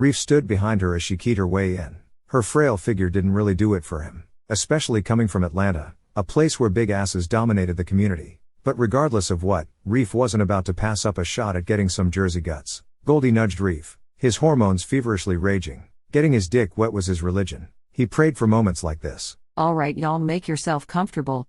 Reef stood behind her as she keyed her way in. Her frail figure didn't really do it for him, especially coming from Atlanta, a place where big asses dominated the community. But regardless of what, Reef wasn't about to pass up a shot at getting some Jersey guts. Goldie nudged Reef, his hormones feverishly raging. Getting his dick wet was his religion. He prayed for moments like this. Alright, y'all, make yourself comfortable.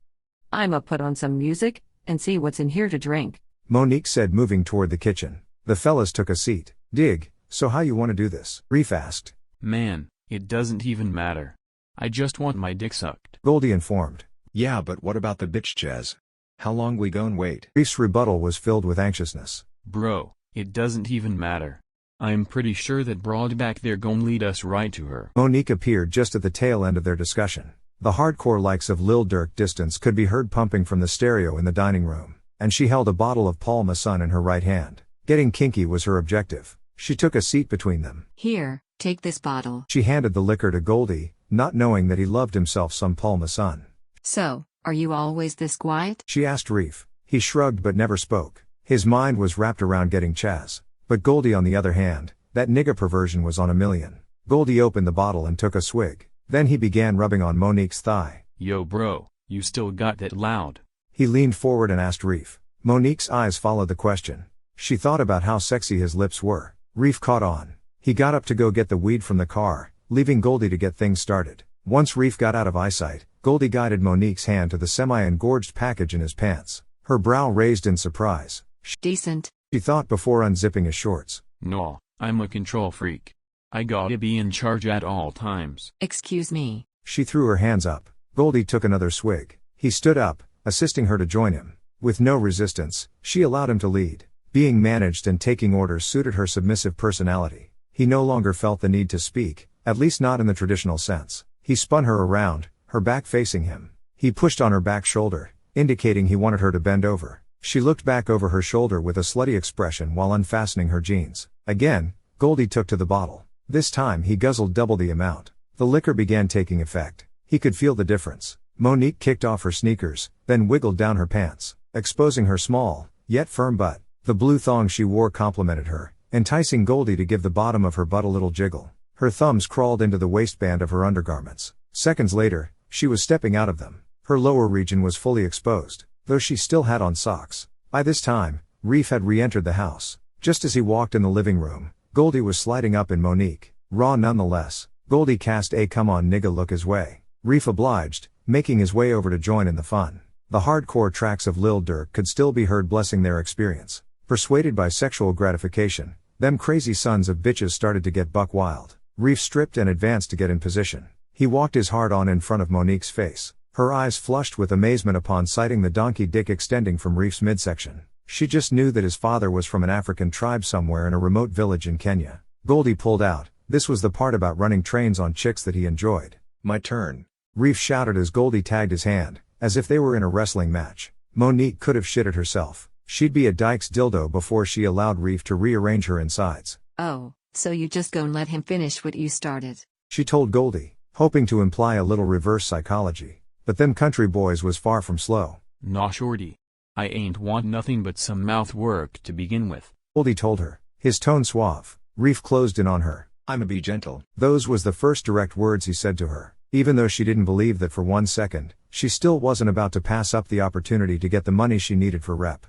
I'ma put on some music and see what's in here to drink, Monique said, moving toward the kitchen. The fellas took a seat. Dig, so how you wanna do this? Reef asked. Man, it doesn't even matter. I just want my dick sucked, Goldie informed. Yeah, but what about the bitch, Chaz? How long we gon' wait? Reef's rebuttal was filled with anxiousness. Bro, it doesn't even matter. I'm pretty sure that broad back there gon' lead us right to her. Monique appeared just at the tail end of their discussion. The hardcore likes of Lil Durk Distance could be heard pumping from the stereo in the dining room, and she held a bottle of Paul Masson in her right hand. Getting kinky was her objective. She took a seat between them. Here, take this bottle. She handed the liquor to Goldie, not knowing that he loved himself some Paul Masson. So, are you always this quiet? She asked Reef. He shrugged but never spoke. His mind was wrapped around getting Chaz. But Goldie, on the other hand, that nigga perversion was on a million. Goldie opened the bottle and took a swig. Then he began rubbing on Monique's thigh. Yo bro, you still got that loud? He leaned forward and asked Reef. Monique's eyes followed the question. She thought about how sexy his lips were. Reef caught on. He got up to go get the weed from the car, leaving Goldie to get things started. Once Reef got out of eyesight, Goldie guided Monique's hand to the semi-engorged package in his pants. Her brow raised in surprise. Decent, She thought before unzipping his shorts. No, I'm a control freak. I gotta be in charge at all times. excuse me. She threw her hands up. Goldie took another swig. He stood up, assisting her to join him. With no resistance, she allowed him to lead. Being managed and taking orders suited her submissive personality. He no longer felt the need to speak, at least not in the traditional sense. He spun her around, her back facing him. He pushed on her back shoulder, indicating he wanted her to bend over. She looked back over her shoulder with a slutty expression while unfastening her jeans. Again, Goldie took to the bottle. This time he guzzled double the amount. The liquor began taking effect. He could feel the difference. Monique kicked off her sneakers, then wiggled down her pants, exposing her small, yet firm butt. The blue thong she wore complimented her, enticing Goldie to give the bottom of her butt a little jiggle. Her thumbs crawled into the waistband of her undergarments. Seconds later, she was stepping out of them. Her lower region was fully exposed, though she still had on socks. By this time, Reef had re-entered the house. Just as he walked in the living room, Goldie was sliding up in Monique, raw nonetheless. Goldie cast a "come on nigga" look his way. Reef obliged, making his way over to join in the fun. The hardcore tracks of Lil Durk could still be heard blessing their experience. Persuaded by sexual gratification, them crazy sons of bitches started to get buck wild. Reef stripped and advanced to get in position. He walked his hard-on in front of Monique's face. Her eyes flushed with amazement upon sighting the donkey dick extending from Reef's midsection. She just knew that his father was from an African tribe somewhere in a remote village in Kenya. Goldie pulled out. This was the part about running trains on chicks that he enjoyed. My turn. Reef shouted as Goldie tagged his hand, as if they were in a wrestling match. Monique could have shitted herself. She'd be a dyke's dildo before she allowed Reef to rearrange her insides. Oh, so you just gon' let him finish what you started? She told Goldie, hoping to imply a little reverse psychology. But them country boys was far from slow. Nah shorty. I ain't want nothing but some mouth work to begin with. Goldie told her, his tone suave. Reef closed in on her. I'ma be gentle. Those was the first direct words he said to her. Even though she didn't believe that for 1 second, she still wasn't about to pass up the opportunity to get the money she needed for rep.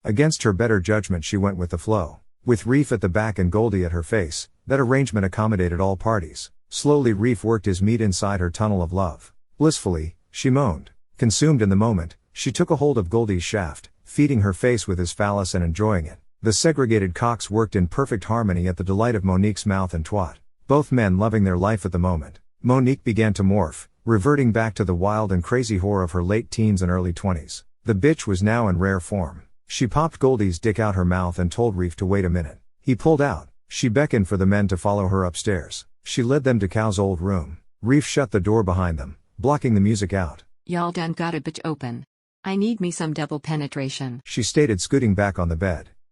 Against her better judgment she went with the flow. With Reef at the back and Goldie at her face, that arrangement accommodated all parties. Slowly Reef worked his meat inside her tunnel of love. Blissfully, she moaned. Consumed in the moment, she took a hold of Goldie's shaft, feeding her face with his phallus and enjoying it. The segregated cocks worked in perfect harmony at the delight of Monique's mouth and twat. Both men loving their life at the moment. Monique began to morph, reverting back to the wild and crazy whore of her late teens and early 20s. The bitch was now in rare form. She popped Goldie's dick out her mouth and told Reef to wait a minute. He pulled out. She beckoned for the men to follow her upstairs. She led them to Cal's old room. Reef shut the door behind them, blocking the music out. Y'all done got a bitch open. I need me some double penetration, she stated, scooting back on the bed.